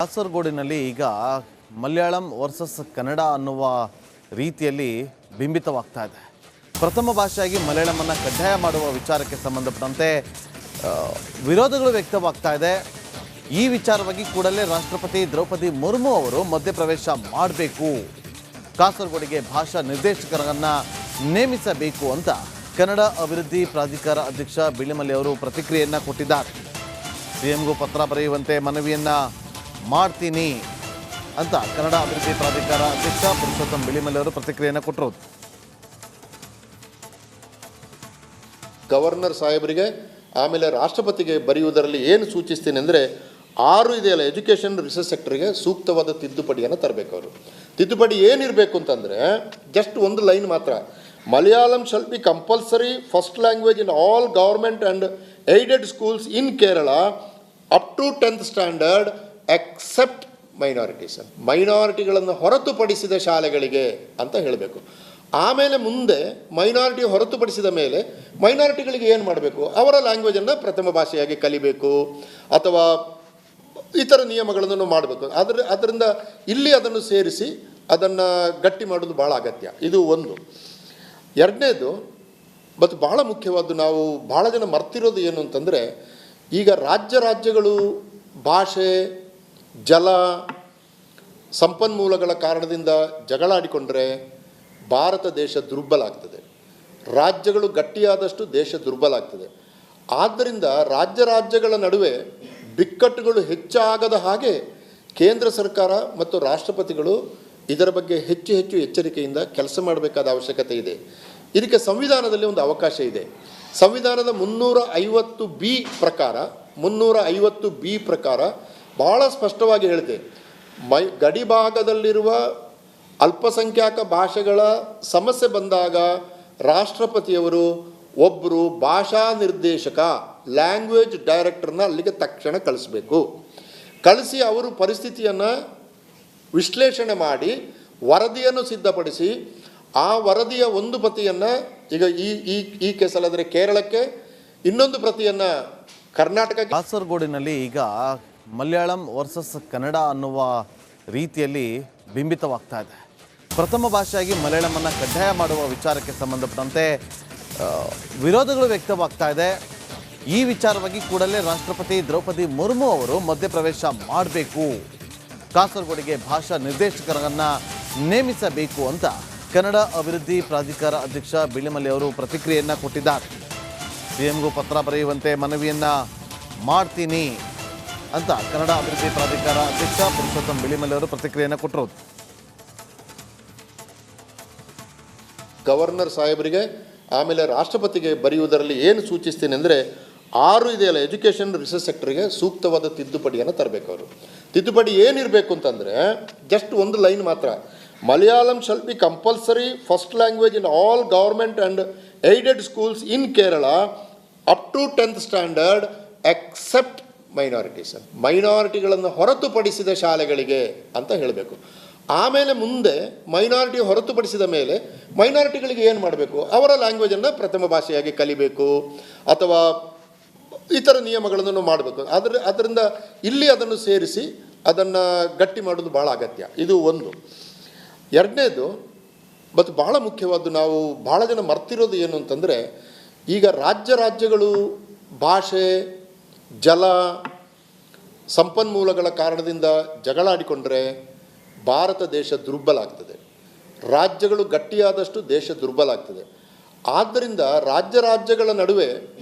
ಕಾಸರಗೋಡಿನಲ್ಲಿ ಈಗ ಮಲಯಾಳಂ ವರ್ಸಸ್ ಕನ್ನಡ ಅನ್ನುವ ರೀತಿಯಲ್ಲಿ ಬಿಂಬಿತವಾಗ್ತಾ ಇದೆ. ಪ್ರಥಮ ಭಾಷೆಯಾಗಿ ಮಲಯಾಳಮನ್ನು ಕಡ್ಡಾಯ ಮಾಡುವ ವಿಚಾರಕ್ಕೆ ಸಂಬಂಧಪಟ್ಟಂತೆ ವಿರೋಧಗಳು ವ್ಯಕ್ತವಾಗ್ತಾ ಇದೆ. ಈ ವಿಚಾರವಾಗಿ ಕೂಡಲೇ ರಾಷ್ಟ್ರಪತಿ ದ್ರೌಪದಿ ಮುರ್ಮು ಅವರು ಮಧ್ಯಪ್ರವೇಶ ಮಾಡಬೇಕು, ಕಾಸರಗೋಡಿಗೆ ಭಾಷಾ ನಿರ್ದೇಶಕರನ್ನು ನೇಮಿಸಬೇಕು ಅಂತ ಕನ್ನಡ ಅಭಿವೃದ್ಧಿ ಪ್ರಾಧಿಕಾರ ಅಧ್ಯಕ್ಷ ಬಿಳಿಮಲೆ ಅವರು ಪ್ರತಿಕ್ರಿಯೆಯನ್ನು ಕೊಟ್ಟಿದ್ದಾರೆ. ಸಿಎಂಗೂ ಪತ್ರ ಬರೆಯುವಂತೆ ಮನವಿಯನ್ನು ಮಾಡ್ತೀನಿ ಅಂತ ಕನ್ನಡ ಅಭಿವೃದ್ಧಿ ಪ್ರಾಧಿಕಾರ ಅಧ್ಯಕ್ಷ ಪುರುಷೋತ್ತಮ್ ಬಿಳಿಮಲೆ ಅವರು ಪ್ರತಿಕ್ರಿಯೆಯನ್ನು ಕೊಟ್ಟಿರೋದು. ಗವರ್ನರ್ ಸಾಹೇಬರಿಗೆ ಆಮೇಲೆ ರಾಷ್ಟ್ರಪತಿಗೆ ಬರೆಯುವುದರಲ್ಲಿ ಏನು ಸೂಚಿಸ್ತೀನಿ ಅಂದರೆ 6 ಇದೆಯಲ್ಲ ಎಜುಕೇಷನ್ ರಿಸರ್ಚ್ ಸೆಕ್ಟರ್ಗೆ ಸೂಕ್ತವಾದ ತಿದ್ದುಪಡಿಯನ್ನು ತರಬೇಕು. ಅವರು ತಿದ್ದುಪಡಿ ಏನಿರಬೇಕು ಅಂತಂದರೆ ಜಸ್ಟ್ ಒಂದು ಲೈನ್ ಮಾತ್ರ, Malayalam shall be compulsory first language in all government and aided schools in Kerala up to 10th standard except minorities, ಮೈನಾರಿಟಿಗಳನ್ನು ಹೊರತುಪಡಿಸಿದ ಶಾಲೆಗಳಿಗೆ ಅಂತ ಹೇಳಬೇಕು. ಆಮೇಲೆ ಮುಂದೆ ಮೈನಾರಿಟಿ ಹೊರತುಪಡಿಸಿದ ಮೇಲೆ ಮೈನಾರಿಟಿಗಳಿಗೆ ಏನು ಮಾಡಬೇಕು, ಅವರ ಲ್ಯಾಂಗ್ವೇಜನ್ನು ಪ್ರಥಮ ಭಾಷೆಯಾಗಿ ಕಲಿಬೇಕು ಅಥವಾ ಇತರ ನಿಯಮಗಳನ್ನು ಮಾಡಬೇಕು. ಅದರಿಂದ ಇಲ್ಲಿ ಅದನ್ನು ಸೇರಿಸಿ ಅದನ್ನು ಗಟ್ಟಿ ಮಾಡೋದು ಭಾಳ ಅಗತ್ಯ. ಇದು ಒಂದು. ಎರಡನೇದು ಮತ್ತು ಭಾಳ ಮುಖ್ಯವಾದ್ದು, ನಾವು ಭಾಳ ಜನ ಮರ್ತಿರೋದು ಏನು ಅಂತಂದರೆ, ಈಗ ರಾಜ್ಯಗಳು ಭಾಷೆ, ಜಲ, ಸಂಪನ್ಮೂಲಗಳ ಕಾರಣದಿಂದ ಜಗಳಾಡಿಕೊಂಡ್ರೆ ಭಾರತ ದೇಶ ದುರ್ಬಲ ಆಗ್ತದೆ. ರಾಜ್ಯಗಳು ಗಟ್ಟಿಯಾದಷ್ಟು ದೇಶ ದುರ್ಬಲ ಆಗ್ತದೆ. ಆದ್ದರಿಂದ ರಾಜ್ಯಗಳ ನಡುವೆ ಬಿಕ್ಕಟ್ಟುಗಳು ಹೆಚ್ಚಾಗದ ಹಾಗೆ ಕೇಂದ್ರ ಸರ್ಕಾರ ಮತ್ತು ರಾಷ್ಟ್ರಪತಿಗಳು ಇದರ ಬಗ್ಗೆ ಹೆಚ್ಚು ಎಚ್ಚರಿಕೆಯಿಂದ ಕೆಲಸ ಮಾಡಬೇಕಾದ ಅವಶ್ಯಕತೆ ಇದೆ. ಇದಕ್ಕೆ ಸಂವಿಧಾನದಲ್ಲಿ ಒಂದು ಅವಕಾಶ ಇದೆ. ಸಂವಿಧಾನದ 350B ಪ್ರಕಾರ ಭಾಳ ಸ್ಪಷ್ಟವಾಗಿ ಹೇಳಿದೆ, ಗಡಿಭಾಗದಲ್ಲಿರುವ ಅಲ್ಪಸಂಖ್ಯಾತ ಭಾಷೆಗಳ ಸಮಸ್ಯೆ ಬಂದಾಗ ರಾಷ್ಟ್ರಪತಿಯವರು ಒಬ್ಬರು ಭಾಷಾ ನಿರ್ದೇಶಕ, ಲ್ಯಾಂಗ್ವೇಜ್ ಡೈರೆಕ್ಟರ್ನ ಅಲ್ಲಿಗೆ ತಕ್ಷಣ ಕಳಿಸ್ಬೇಕು. ಕಳಿಸಿ ಅವರು ಪರಿಸ್ಥಿತಿಯನ್ನು ವಿಶ್ಲೇಷಣೆ ಮಾಡಿ ವರದಿಯನ್ನು ಸಿದ್ಧಪಡಿಸಿ ಆ ವರದಿಯ ಒಂದು ಪ್ರತಿಯನ್ನು ಈಗ ಈ ಕೇಸಲ್ಲಾದರೆ ಕೇರಳಕ್ಕೆ, ಇನ್ನೊಂದು ಪ್ರತಿಯನ್ನು ಕರ್ನಾಟಕ. ಕಾಸರಗೋಡಿನಲ್ಲಿ ಈಗ ಮಲಯಾಳಂ ವರ್ಸಸ್ ಕನ್ನಡ ಅನ್ನುವ ರೀತಿಯಲ್ಲಿ ಬಿಂಬಿತವಾಗ್ತಾ ಇದೆ. ಪ್ರಥಮ ಭಾಷೆಯಾಗಿ ಮಲಯಾಳಮನ್ನು ಕಡ್ಡಾಯ ಮಾಡುವ ವಿಚಾರಕ್ಕೆ ಸಂಬಂಧಪಟ್ಟಂತೆ ವಿರೋಧಗಳು ವ್ಯಕ್ತವಾಗ್ತಾ ಇದೆ. ಈ ವಿಚಾರವಾಗಿ ಕೂಡಲೇ ರಾಷ್ಟ್ರಪತಿ ದ್ರೌಪದಿ ಮುರ್ಮು ಅವರು ಮಧ್ಯಪ್ರವೇಶ ಮಾಡಬೇಕು, ಕಾಸರಗೋಡಿಗೆ ಭಾಷಾ ನಿರ್ದೇಶಕರನ್ನು ನೇಮಿಸಬೇಕು ಅಂತ ಕನ್ನಡ ಅಭಿವೃದ್ಧಿ ಪ್ರಾಧಿಕಾರ ಅಧ್ಯಕ್ಷ ಬಿಳಿಮಲೆ ಅವರು ಪ್ರತಿಕ್ರಿಯೆಯನ್ನು ಕೊಟ್ಟಿದ್ದಾರೆ. ಸಿಎಂಗೂ ಪತ್ರ ಬರೆಯುವಂತೆ ಮನವಿಯನ್ನು ಮಾಡ್ತೀನಿ ಅಂತ ಕನ್ನಡ ಅಭಿವೃದ್ಧಿ ಪ್ರಾಧಿಕಾರ ಅಧ್ಯಕ್ಷ ಪುರುಷೋತ್ತಮ್ ಬಿಳಿಮಲೆ ಅವರು ಪ್ರತಿಕ್ರಿಯೆಯನ್ನು ಕೊಟ್ಟಿರೋದು. ಗವರ್ನರ್ ಸಾಹೇಬರಿಗೆ ಆಮೇಲೆ ರಾಷ್ಟ್ರಪತಿಗೆ ಬರೆಯುವುದರಲ್ಲಿ ಏನು ಸೂಚಿಸ್ತೀನಿ ಅಂದರೆ 6 ಇದೆಯಲ್ಲ ಎಜುಕೇಷನ್ ರಿಸರ್ಚ್ ಸೆಕ್ಟರ್ಗೆ ಸೂಕ್ತವಾದ ತಿದ್ದುಪಡಿಯನ್ನು ತರಬೇಕು. ಅವರು ತಿದ್ದುಪಡಿ ಏನಿರಬೇಕು ಅಂತಂದರೆ ಜಸ್ಟ್ ಒಂದು ಲೈನ್ ಮಾತ್ರ, Malayalam shall be compulsory first language in all government and aided schools in Kerala up to 10th standard except minorities, ಮೈನಾರಿಟಿಗಳನ್ನು ಹೊರತುಪಡಿಸಿದ ಶಾಲೆಗಳಿಗೆ ಅಂತ ಹೇಳಬೇಕು. ಆಮೇಲೆ ಮುಂದೆ ಮೈನಾರಿಟಿ ಹೊರತುಪಡಿಸಿದ ಮೇಲೆ ಮೈನಾರಿಟಿಗಳಿಗೆ ಏನು ಮಾಡಬೇಕು, ಅವರ ಲ್ಯಾಂಗ್ವೇಜನ್ನು ಪ್ರಥಮ ಭಾಷೆಯಾಗಿ ಕಲಿಬೇಕು ಅಥವಾ ಇತರ ನಿಯಮಗಳನ್ನು ಮಾಡಬೇಕು. ಅದರಿಂದ ಇಲ್ಲಿ ಅದನ್ನು ಸೇರಿಸಿ ಅದನ್ನು ಗಟ್ಟಿ ಮಾಡೋದು ಭಾಳ ಅಗತ್ಯ. ಇದು ಒಂದು. ಎರಡನೇದು ಮತ್ತು ಭಾಳ ಮುಖ್ಯವಾದ್ದು, ನಾವು ಭಾಳ ಜನ ಮರ್ತಿರೋದು ಏನು ಅಂತಂದರೆ, ಈಗ ರಾಜ್ಯಗಳು ಭಾಷೆ, ಜಲ, ಸಂಪನ್ಮೂಲಗಳ ಕಾರಣದಿಂದ ಜಗಳಾಡಿಕೊಂಡ್ರೆ ಭಾರತ ದೇಶ ದುರ್ಬಲ ಆಗ್ತದೆ. ರಾಜ್ಯಗಳು ಗಟ್ಟಿಯಾದಷ್ಟು ದೇಶ ದುರ್ಬಲ ಆಗ್ತದೆ. ಆದ್ದರಿಂದ ರಾಜ್ಯಗಳ ನಡುವೆ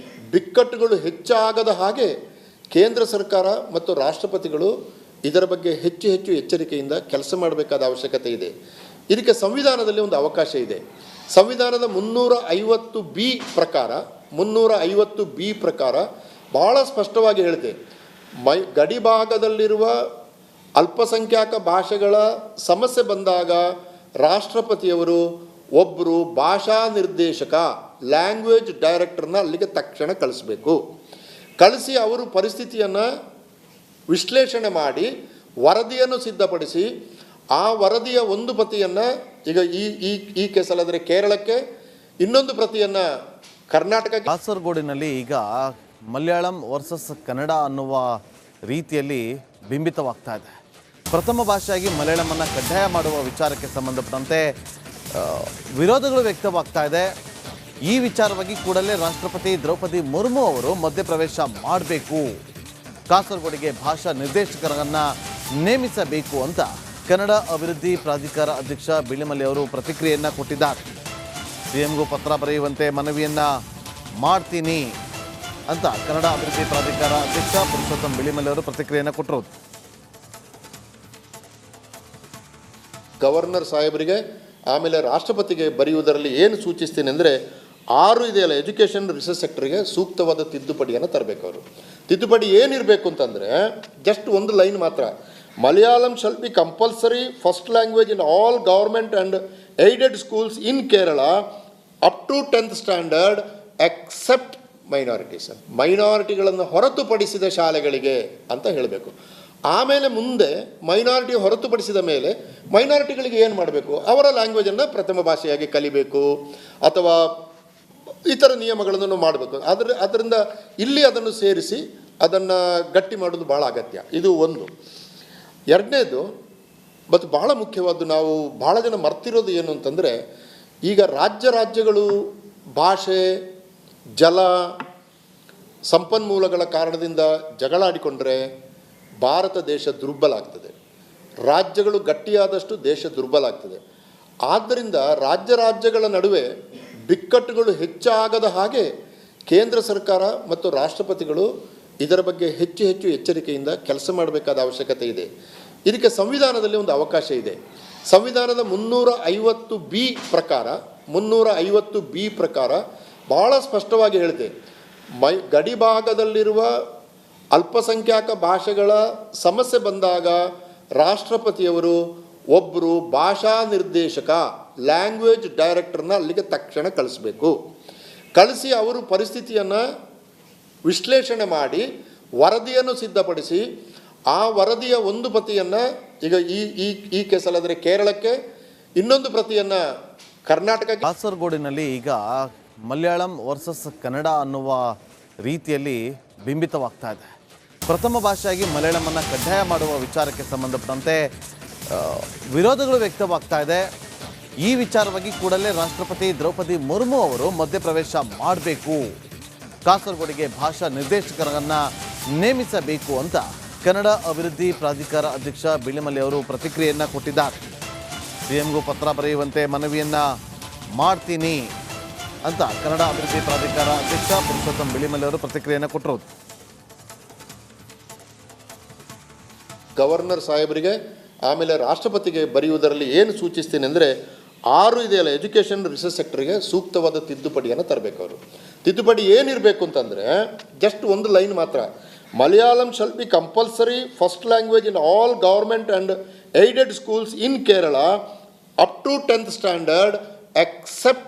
ಬಿಕ್ಕಟ್ಟುಗಳು ಹೆಚ್ಚಾಗದ ಹಾಗೆ ಕೇಂದ್ರ ಸರ್ಕಾರ ಮತ್ತು ರಾಷ್ಟ್ರಪತಿಗಳು ಇದರ ಬಗ್ಗೆ ಹೆಚ್ಚು ಎಚ್ಚರಿಕೆಯಿಂದ ಕೆಲಸ ಮಾಡಬೇಕಾದ ಅವಶ್ಯಕತೆ ಇದೆ. ಇದಕ್ಕೆ ಸಂವಿಧಾನದಲ್ಲಿ ಒಂದು ಅವಕಾಶ ಇದೆ. ಸಂವಿಧಾನದ 350B ಪ್ರಕಾರ ಭಾಳ ಸ್ಪಷ್ಟವಾಗಿ ಹೇಳಿದೆ, ಗಡಿಭಾಗದಲ್ಲಿರುವ ಅಲ್ಪಸಂಖ್ಯಾತ ಭಾಷೆಗಳ ಸಮಸ್ಯೆ ಬಂದಾಗ ರಾಷ್ಟ್ರಪತಿಯವರು ಒಬ್ಬರು ಭಾಷಾ ನಿರ್ದೇಶಕ, ಲ್ಯಾಂಗ್ವೇಜ್ ಡೈರೆಕ್ಟರ್ನ ಅಲ್ಲಿಗೆ ತಕ್ಷಣ ಕಳಿಸ್ಬೇಕು. ಕಳಿಸಿ ಅವರು ಪರಿಸ್ಥಿತಿಯನ್ನು ವಿಶ್ಲೇಷಣೆ ಮಾಡಿ ವರದಿಯನ್ನು ಸಿದ್ಧಪಡಿಸಿ ಆ ವರದಿಯ ಒಂದು ಪ್ರತಿಯನ್ನು ಈಗ ಈ ಕೇಸಲ್ಲಾದರೆ ಕೇರಳಕ್ಕೆ, ಇನ್ನೊಂದು ಪ್ರತಿಯನ್ನು ಕರ್ನಾಟಕ. ಕಾಸರಗೋಡಿನಲ್ಲಿ ಈಗ ಮಲಯಾಳಂ ವರ್ಸಸ್ ಕನ್ನಡ ಅನ್ನುವ ರೀತಿಯಲ್ಲಿ ಬಿಂಬಿತವಾಗ್ತಾ ಇದೆ. ಪ್ರಥಮ ಭಾಷೆಯಾಗಿ ಮಲಯಾಳಮನ್ನು ಕಡ್ಡಾಯ ಮಾಡುವ ವಿಚಾರಕ್ಕೆ ಸಂಬಂಧಪಟ್ಟಂತೆ ವಿರೋಧಗಳು ವ್ಯಕ್ತವಾಗ್ತಾ ಇದೆ. ಈ ವಿಚಾರವಾಗಿ ಕೂಡಲೇ ರಾಷ್ಟ್ರಪತಿ ದ್ರೌಪದಿ ಮುರ್ಮು ಅವರು ಮಧ್ಯಪ್ರವೇಶ ಮಾಡಬೇಕು, ಕಾಸರಗೋಡಿಗೆ ಭಾಷಾ ನಿರ್ದೇಶಕರನ್ನು ನೇಮಿಸಬೇಕು ಅಂತ ಕನ್ನಡ ಅಭಿವೃದ್ಧಿ ಪ್ರಾಧಿಕಾರ ಅಧ್ಯಕ್ಷ ಬಿಳಿಮಲೆ ಅವರು ಪ್ರತಿಕ್ರಿಯೆಯನ್ನು ಕೊಟ್ಟಿದ್ದಾರೆ. ಸಿಎಂಗೂ ಪತ್ರ ಬರೆಯುವಂತೆ ಮನವಿಯನ್ನು ಮಾಡ್ತೀನಿ ಅಂತ ಕನ್ನಡ ಅಭಿವೃದ್ಧಿ ಪ್ರಾಧಿಕಾರ ಅಧ್ಯಕ್ಷ ಪುರುಷೋತ್ತಮ್ ಬಿಳಿಮಲೆ ಅವರು ಪ್ರತಿಕ್ರಿಯೆಯನ್ನು ಕೊಟ್ಟರು. ಗವರ್ನರ್ ಸಾಹೇಬರಿಗೆ ಆಮೇಲೆ ರಾಷ್ಟ್ರಪತಿಗೆ ಬರೆಯುವುದರಲ್ಲಿ ಏನು ಸೂಚಿಸ್ತೀನಿ ಅಂದರೆ 6 ಇದೆಯಲ್ಲ ಎಜುಕೇಷನ್ ರಿಸರ್ಚ್ ಸೆಕ್ಟರ್ಗೆ ಸೂಕ್ತವಾದ ತಿದ್ದುಪಡಿಯನ್ನು ತರಬೇಕು ಅವರು. ತಿದ್ದುಪಡಿ ಏನಿರಬೇಕು ಅಂತಂದರೆ ಜಸ್ಟ್ ಒಂದು ಲೈನ್ ಮಾತ್ರ, Malayalam shall be compulsory first language in all government and aided schools in Kerala up to 10th standard except minorities, ಮೈನಾರಿಟಿಗಳನ್ನು ಹೊರತುಪಡಿಸಿದ ಶಾಲೆಗಳಿಗೆ ಅಂತ ಹೇಳಬೇಕು. ಆಮೇಲೆ ಮುಂದೆ ಮೈನಾರಿಟಿ ಹೊರತುಪಡಿಸಿದ ಮೇಲೆ ಮೈನಾರಿಟಿಗಳಿಗೆ ಏನು ಮಾಡಬೇಕು, ಅವರ ಲ್ಯಾಂಗ್ವೇಜನ್ನು ಪ್ರಥಮ ಭಾಷೆಯಾಗಿ ಕಲಿಬೇಕು ಅಥವಾ ಇತರ ನಿಯಮಗಳನ್ನು ಮಾಡಬೇಕು. ಅದರಿಂದ ಇಲ್ಲಿ ಅದನ್ನು ಸೇರಿಸಿ ಅದನ್ನು ಗಟ್ಟಿ ಮಾಡೋದು ಭಾಳ ಅಗತ್ಯ. ಇದು ಒಂದು. ಎರಡನೇದು ಮತ್ತು ಭಾಳ ಮುಖ್ಯವಾದ್ದು, ನಾವು ಭಾಳ ಜನ ಮರ್ತಿರೋದು ಏನು ಅಂತಂದರೆ, ಈಗ ರಾಜ್ಯಗಳು ಭಾಷೆ, ಜಲ, ಸಂಪನ್ಮೂಲಗಳ ಕಾರಣದಿಂದ ಜಗಳಾಡಿಕೊಂಡ್ರೆ ಭಾರತ ದೇಶ ದುರ್ಬಲ ಆಗ್ತದೆ. ರಾಜ್ಯಗಳು ಗಟ್ಟಿಯಾದಷ್ಟು ದೇಶ ದುರ್ಬಲ ಆಗ್ತದೆ. ಆದ್ದರಿಂದ ರಾಜ್ಯಗಳ ನಡುವೆ ಬಿಕ್ಕಟ್ಟುಗಳು ಹೆಚ್ಚಾಗದ ಹಾಗೆ ಕೇಂದ್ರ ಸರ್ಕಾರ ಮತ್ತು ರಾಷ್ಟ್ರಪತಿಗಳು ಇದರ ಬಗ್ಗೆ ಹೆಚ್ಚು ಎಚ್ಚರಿಕೆಯಿಂದ ಕೆಲಸ ಮಾಡಬೇಕಾದ ಅವಶ್ಯಕತೆ ಇದೆ. ಇದಕ್ಕೆ ಸಂವಿಧಾನದಲ್ಲಿ ಒಂದು ಅವಕಾಶ ಇದೆ. ಸಂವಿಧಾನದ 350 ಬಿ ಪ್ರಕಾರ ಭಾಳ ಸ್ಪಷ್ಟವಾಗಿ ಹೇಳಿದೆ, ಗಡಿಭಾಗದಲ್ಲಿರುವ ಅಲ್ಪಸಂಖ್ಯಾತ ಭಾಷೆಗಳ ಸಮಸ್ಯೆ ಬಂದಾಗ ರಾಷ್ಟ್ರಪತಿಯವರು ಒಬ್ಬರು ಭಾಷಾ ನಿರ್ದೇಶಕ, ಲ್ಯಾಂಗ್ವೇಜ್ ಡೈರೆಕ್ಟರ್ನ ಅಲ್ಲಿಗೆ ತಕ್ಷಣ ಕಳಿಸಿ ಅವರು ಪರಿಸ್ಥಿತಿಯನ್ನು ವಿಶ್ಲೇಷಣೆ ಮಾಡಿ ವರದಿಯನ್ನು ಸಿದ್ಧಪಡಿಸಿ ಆ ವರದಿಯ ಒಂದು ಪ್ರತಿಯನ್ನು ಈಗ ಈ ಕೇಸಲ್ಲಾದರೆ ಕೇರಳಕ್ಕೆ, ಇನ್ನೊಂದು ಪ್ರತಿಯನ್ನು ಕರ್ನಾಟಕಕ್ಕೆ. ಕಾಸರಗೋಡಿನಲ್ಲಿ ಈಗ ಮಲಯಾಳಂ ವರ್ಸಸ್ ಕನ್ನಡ ಅನ್ನುವ ರೀತಿಯಲ್ಲಿ ಬಿಂಬಿತವಾಗ್ತಾ ಇದೆ. ಪ್ರಥಮ ಭಾಷೆಯಾಗಿ ಮಲಯಾಳಮನ್ನು ಕಡ್ಡಾಯ ಮಾಡುವ ವಿಚಾರಕ್ಕೆ ಸಂಬಂಧಪಟ್ಟಂತೆ ವಿರೋಧಗಳು ವ್ಯಕ್ತವಾಗ್ತಾ ಇದೆ. ಈ ವಿಚಾರವಾಗಿ ಕೂಡಲೇ ರಾಷ್ಟ್ರಪತಿ ದ್ರೌಪದಿ ಮುರ್ಮು ಅವರು ಮಧ್ಯಪ್ರವೇಶ ಮಾಡಬೇಕು, ಕಾಸರಗೋಡಿಗೆ ಭಾಷಾ ನಿರ್ದೇಶಕರನ್ನು ನೇಮಿಸಬೇಕು ಅಂತ ಕನ್ನಡ ಅಭಿವೃದ್ಧಿ ಪ್ರಾಧಿಕಾರ ಅಧ್ಯಕ್ಷ ಬಿಳಿಮಲೆ ಅವರು ಪ್ರತಿಕ್ರಿಯೆಯನ್ನು ಕೊಟ್ಟಿದ್ದಾರೆ. ಸಿಎಂಗೂ ಪತ್ರ ಬರೆಯುವಂತೆ ಮನವಿಯನ್ನು ಮಾಡ್ತೀನಿ ಅಂತ ಕನ್ನಡ ಅಭಿವೃದ್ಧಿ ಪ್ರಾಧಿಕಾರ ಅಧ್ಯಕ್ಷ ಪುರುಷೋತ್ತಮ್ ಬಿಳಿಮಲೆ ಅವರು ಪ್ರತಿಕ್ರಿಯೆಯನ್ನು ಕೊಟ್ಟರು. ಗವರ್ನರ್ ಸಾಹೇಬರಿಗೆ ಆಮೇಲೆ ರಾಷ್ಟ್ರಪತಿಗೆ ಬರೆಯುವುದರಲ್ಲಿ ಏನು ಸೂಚಿಸ್ತೀನಿ ಅಂದರೆ 6 ಇದೆಯಲ್ಲ ಎಜುಕೇಷನ್ ರಿಸರ್ಚ್ ಸೆಕ್ಟರ್ಗೆ ಸೂಕ್ತವಾದ ತಿದ್ದುಪಡಿಯನ್ನು ತರಬೇಕು ಅವರು. ತಿದ್ದುಪಡಿ ಏನಿರಬೇಕು ಅಂತಂದರೆ ಜಸ್ಟ್ ಒಂದು ಲೈನ್ ಮಾತ್ರ, Malayalam shall be compulsory first language in all government and aided schools in Kerala up to 10th standard accept